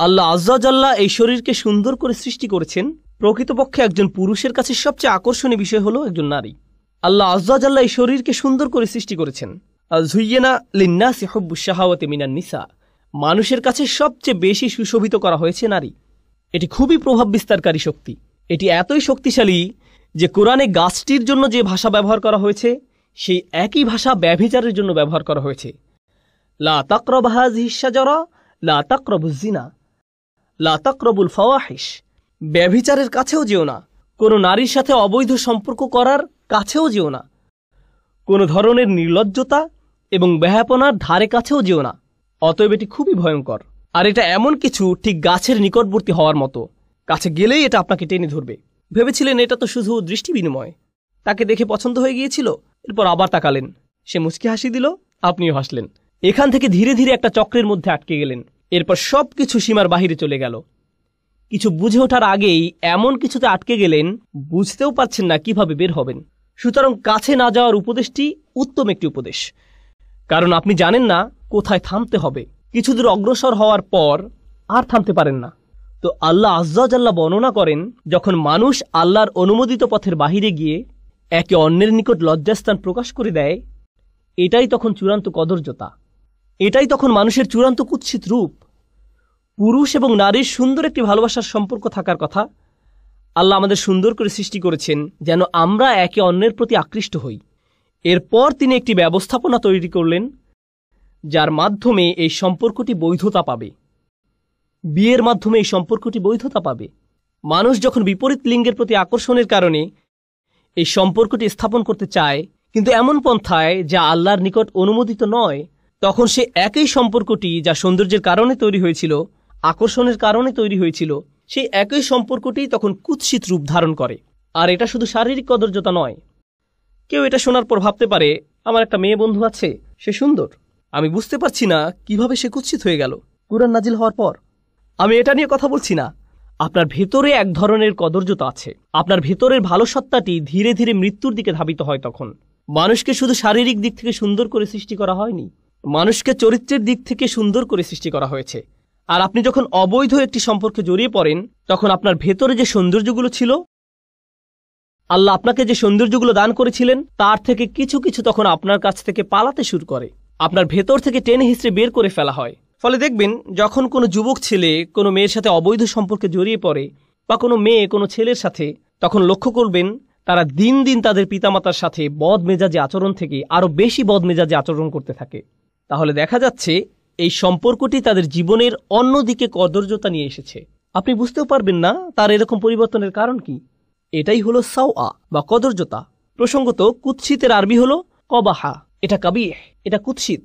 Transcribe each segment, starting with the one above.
আল্লাহ আজ্জা ওয়া জাল্লা এই শরীরকে সুন্দর করে সৃষ্টি করেছেন। প্রকৃতপক্ষে একজন পুরুষের কাছে সবচেয়ে আকর্ষণীয় বিষয় হলো একজন নারী। আল্লাহ আজ্জা ওয়া জাল্লা এই শরীরকে সুন্দর করে সৃষ্টি করেছেন। যুয়্যিনা লিন্নাসি হুব্বুশ শাহাওয়াতি মিনান নিসা, মানুষের কাছে সবচেয়ে বেশি সুশোভিত করা হয়েছে নারী। এটি খুবই প্রভাব বিস্তারকারী শক্তি। এটি এতই শক্তিশালী যে কোরআনে গাছটির জন্য যে ভাষা ব্যবহার করা হয়েছে সেই একই ভাষা ব্যভিচারের জন্য ব্যবহার করা হয়েছে। লা তাকরাবু হাযিহিশ শাজারা লা তাকরাবুজ জিনা লা তাকরাবুল ফাওয়াহিশ, ব্যভিচারের কাছেও যেও না, কোনো নারীর সাথে অবৈধ সম্পর্ক করার কাছেও যেও না, কোনো ধরনের নির্লজ্জতা এবং বেহায়াপনার ধারে কাছেও যেও না। অতএব এটি খুবই ভয়ঙ্কর। আর এটা এমন কিছু ঠিক গাছের নিকটবর্তী হওয়ার মতো, কাছে গেলেই এটা আপনাকে টেনে ধরবে। ভেবেছিলেন এটা তো শুধু দৃষ্টি বিনিময়, তাকে দেখে পছন্দ হয়ে গিয়েছিল, এরপর আবার তাকালেন, সে মুচকি হাসি দিল, আপনিও হাসলেন। এখান থেকে ধীরে ধীরে একটা চক্রের মধ্যে আটকে গেলেন। এরপর সব কিছু সীমার বাহিরে চলে গেল। কিছু বুঝে ওঠার আগেই এমন কিছুতে আটকে গেলেন, বুঝতেও পারছেন না কিভাবে বের হবেন। সুতরাং কাছে না যাওয়ার উপদেশটি উত্তম একটি উপদেশ, কারণ আপনি জানেন না কোথায় থামতে হবে। কিছু দূর অগ্রসর হওয়ার পর আর থামতে পারেন না। তো আল্লাহ আজ্জা ওয়া জাল্লা বর্ণনা করেন, যখন মানুষ আল্লাহর অনুমোদিত পথের বাহিরে গিয়ে একে অন্যের নিকট লজ্জাস্থান প্রকাশ করে দেয়, এটাই তখন চূড়ান্ত কদর্যতা, এটাই তখন মানুষের চূড়ান্ত কুৎসিত রূপ। পুরুষ এবং নারীর সুন্দর একটি ভালোবাসার সম্পর্ক থাকার কথা। আল্লাহ আমাদের সুন্দর করে সৃষ্টি করেছেন যেন আমরা একে অন্যের প্রতি আকৃষ্ট হই। এরপর তিনি একটি ব্যবস্থাপনা তৈরি করলেন যার মাধ্যমে এই সম্পর্কটি বৈধতা পাবে। বিয়ের মাধ্যমে এই সম্পর্কটি বৈধতা পাবে। মানুষ যখন বিপরীত লিঙ্গের প্রতি আকর্ষণের কারণে এই সম্পর্কটি স্থাপন করতে চায়, কিন্তু এমন পন্থায় যা আল্লাহর নিকট অনুমোদিত নয়, তখন সে একই সম্পর্কটি যা সৌন্দর্যের কারণে তৈরি হয়েছিল, আকর্ষণের কারণে তৈরি হয়েছিল, সেই একই সম্পর্কটি তখন কুৎসিত রূপ ধারণ করে। আর এটা শুধু শারীরিক কদর্যতা নয়। কেউ এটা শোনার পর ভাবতে পারে, আমার একটা মেয়ে বন্ধু আছে, সে সুন্দর, আমি বুঝতে পারছি না কিভাবে সে কুৎসিত হয়ে গেল কুরআন নাজিল হওয়ার পর। আমি এটা নিয়ে কথা বলছি না। আপনার ভেতরে এক ধরনের কদর্যতা আছে। আপনার ভেতরের ভালো সত্তাটি ধীরে ধীরে মৃত্যুর দিকে ধাবিত হয়। তখন মানুষকে শুধু শারীরিক দিক থেকে সুন্দর করে সৃষ্টি করা হয়নি, মানুষকে চরিত্রের দিক থেকে সুন্দর করে সৃষ্টি করা হয়েছে। আর আপনি যখন অবৈধ একটি সম্পর্কে জড়িয়ে পড়েন, তখন আপনার ভেতরে যে সৌন্দর্যগুলো ছিল, আল্লাহ আপনাকে যে সৌন্দর্যগুলো দান করেছিলেন, তার থেকে কিছু কিছু তখন আপনার কাছ থেকে পালাতে শুরু করে। আপনার ভেতর থেকে টেনে হিঁচড়ে বের করে ফেলা হয়। ফলে দেখবেন, যখন কোনো যুবক ছেলে কোনো মেয়ের সাথে অবৈধ সম্পর্কে জড়িয়ে পড়ে, বা কোনো মেয়ে কোনো ছেলের সাথে, তখন লক্ষ্য করবেন তারা দিন দিন তাদের পিতামাতার সাথে বদমেজাজি আচরণ থেকে আরও বেশি বদমেজাজি আচরণ করতে থাকে। তাহলে দেখা যাচ্ছে এই সম্পর্কটি তাদের জীবনের অন্যদিকে কদর্যতা নিয়ে এসেছে। আপনি বুঝতেও পারবেন না তার এরকম পরিবর্তনের কারণ কি। এটাই হলো সাওয়া বা কদর্যতা। প্রসঙ্গত, কুৎসিতের আরবি হলো কবাহা, এটা কাবিহ, এটা কুৎসিত।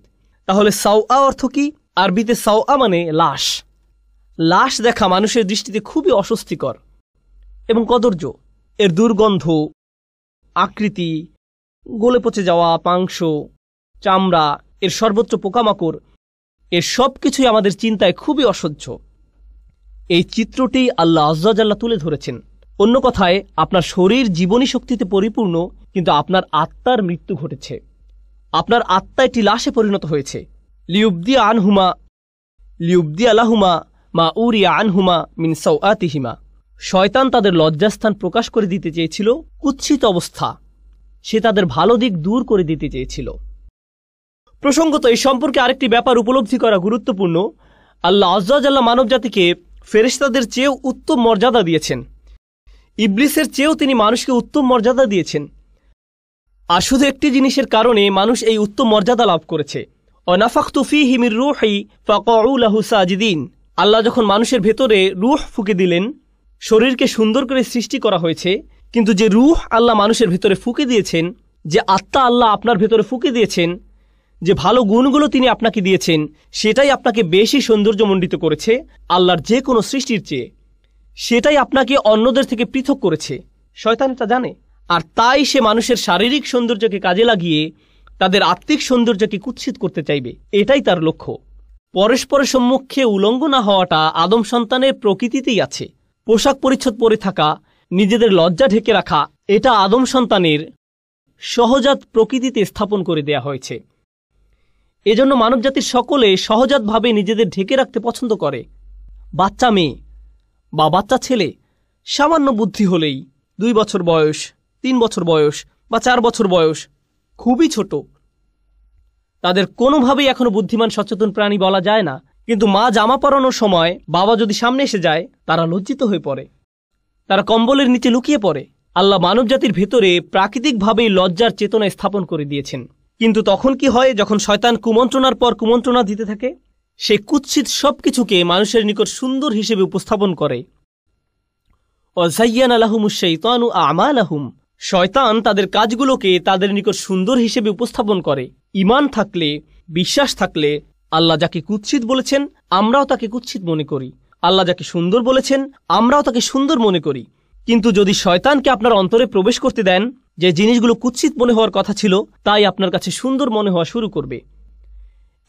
তাহলে সাওয়া অর্থ কি? আরবিতে সাওয়া মানে লাশ। লাশ দেখা মানুষের দৃষ্টিতে খুবই অস্বস্তিকর এবং কদর্য। এর দুর্গন্ধ, আকৃতি, গলে পচে যাওয়া মাংস, চামড়া, এর সর্বত্র পোকামাকড়, এর সব কিছুই আমাদের চিন্তায় খুবই অসহ্য। এই চিত্রটি আল্লাহ আজ্জা ওয়া জাল্লা তুলে ধরেছেন। অন্য কথায়, আপনার শরীর জীবনী শক্তিতে পরিপূর্ণ, কিন্তু আপনার আত্মার মৃত্যু ঘটেছে। আপনার আত্মা একটি লাশে পরিণত হয়েছে। লিউবদিয়া লাহুমা মা উরিয়া আনহুমা মিন সাওআতিহিমা। শয়তান তাদের লজ্জাস্থান প্রকাশ করে দিতে চেয়েছিল কুৎসিত অবস্থা, সে তাদের ভালো দিক দূর করে দিতে চেয়েছিল। প্রসঙ্গত, এই সম্পর্কে আরেকটি ব্যাপার উপলব্ধি করা গুরুত্বপূর্ণ। আল্লাহ আজ্জা ওয়া জাল্লা মানব জাতিকে ফেরেশতাদের চেয়েও উত্তম মর্যাদা দিয়েছেন। ইবলিসের চেয়েও তিনি মানুষকে উত্তম মর্যাদা দিয়েছেন। আর শুধু একটি জিনিসের কারণে মানুষ এই উত্তম মর্যাদা লাভ করেছে, ওয়ানাফাখতু ফীহি মির রূহি ফাকাউ লাহু সাজিদিন। আল্লাহ যখন মানুষের ভেতরে রূহ ফুঁকে দিলেন, শরীরকে সুন্দর করে সৃষ্টি করা হয়েছে, কিন্তু যে রূহ আল্লাহ মানুষের ভেতরে ফুঁকে দিয়েছেন, যে আত্মা আল্লাহ আপনার ভেতরে ফুঁকে দিয়েছেন, যে ভালো গুণগুলো তিনি আপনাকে দিয়েছেন, সেটাই আপনাকে বেশি সৌন্দর্যমণ্ডিত করেছে আল্লাহর যে কোনো সৃষ্টির চেয়ে। সেটাই আপনাকে অন্যদের থেকে পৃথক করেছে। শয়তান এটা জানে, আর তাই সে মানুষের শারীরিক সৌন্দর্যকে কাজে লাগিয়ে তাদের আত্মিক সৌন্দর্যকে কুৎসিত করতে চাইবে। এটাই তার লক্ষ্য। পরস্পরের সম্মুখে উলঙ্গ না হওয়াটা আদম সন্তানের প্রকৃতিতেই আছে। পোশাক পরিচ্ছদ পরে থাকা, নিজেদের লজ্জা ঢেকে রাখা, এটা আদম সন্তানের সহজাত প্রকৃতিতে স্থাপন করে দেয়া হয়েছে। এজন্য মানবজাতির সকলে সহজাতভাবে নিজেদের ঢেকে রাখতে পছন্দ করে। বাচ্চা মেয়ে বা বাচ্চা ছেলে সামান্য বুদ্ধি হলেই 2 বছর বয়স, 3 বছর বয়স বা 4 বছর বয়স, খুবই ছোট, তাদের কোনোভাবেই এখনো বুদ্ধিমান সচেতন প্রাণী বলা যায় না। কিন্তু মা জামা পরানোর সময় বাবা যদি সামনে এসে যায়, তারা লজ্জিত হয়ে পড়ে, তারা কম্বলের নিচে লুকিয়ে পড়ে। আল্লাহ মানবজাতির ভেতরে প্রাকৃতিকভাবেই লজ্জার চেতনা স্থাপন করে দিয়েছেন। কিন্তু তখন কি হয়, যখন শয়তান কুমন্ত্রণার পর কুমন্ত্রণা দিতে থাকে, সে কুৎসিত সবকিছুকে মানুষের নিকট সুন্দর হিসেবে উপস্থাপন করে। ওয়াযায়্যানা লাহুমুশ শাইতানু আমালাহুম, শয়তান তাদের কাজগুলোকে তাদের নিকট সুন্দর হিসেবে উপস্থাপন করে। ঈমান থাকলে, বিশ্বাস থাকলে আল্লাহ যাকে কুৎসিত বলেছেন আমরাও তাকে কুৎসিত মনে করি, আল্লাহ যাকে সুন্দর বলেছেন আমরাও তাকে সুন্দর মনে করি। কিন্তু যদি শয়তানকে আপনার অন্তরে প্রবেশ করতে দেন, যে জিনিসগুলো কুৎসিত মনে হওয়ার কথা ছিল তাই আপনার কাছে সুন্দর মনে হওয়া শুরু করবে।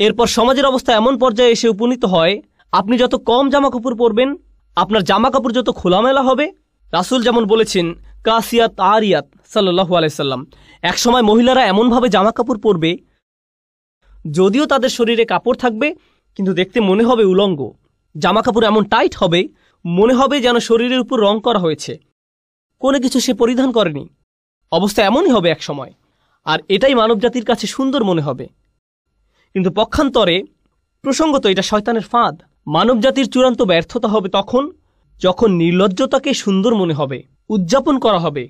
এরপর সমাজের অবস্থা এমন পর্যায়ে এসে উপনীত হয়, আপনি যত কম জামাকাপড় পরবেন, আপনার জামাকাপড় যত খোলামেলা হবে। রাসূল যেমন বলেছেন, কাসিয়াত আরিয়াত সাল্লাল্লাহু আলাইহি সাল্লাম, একসময় মহিলারা এমনভাবে জামাকাপড় পরবে যদিও তাদের শরীরে কাপড় থাকবে কিন্তু দেখতে মনে হবে উলঙ্গ। জামাকাপড় এমন টাইট হবে মনে হবে যেন শরীরের উপর রং করা হয়েছে, কোনো কিছু সে পরিধান করেনি। অবস্থা এমনই হবে এক সময়, আর এটাই মানবজাতির কাছে সুন্দর মনে হবে। কিন্তু পক্ষান্তরে প্রসঙ্গত এটা শয়তানের ফাঁদ। মানবজাতির চূড়ান্ত ব্যর্থতা হবে তখন যখন নির্লজ্জতাকে সুন্দর মনে হবে, উদযাপন করা হবে,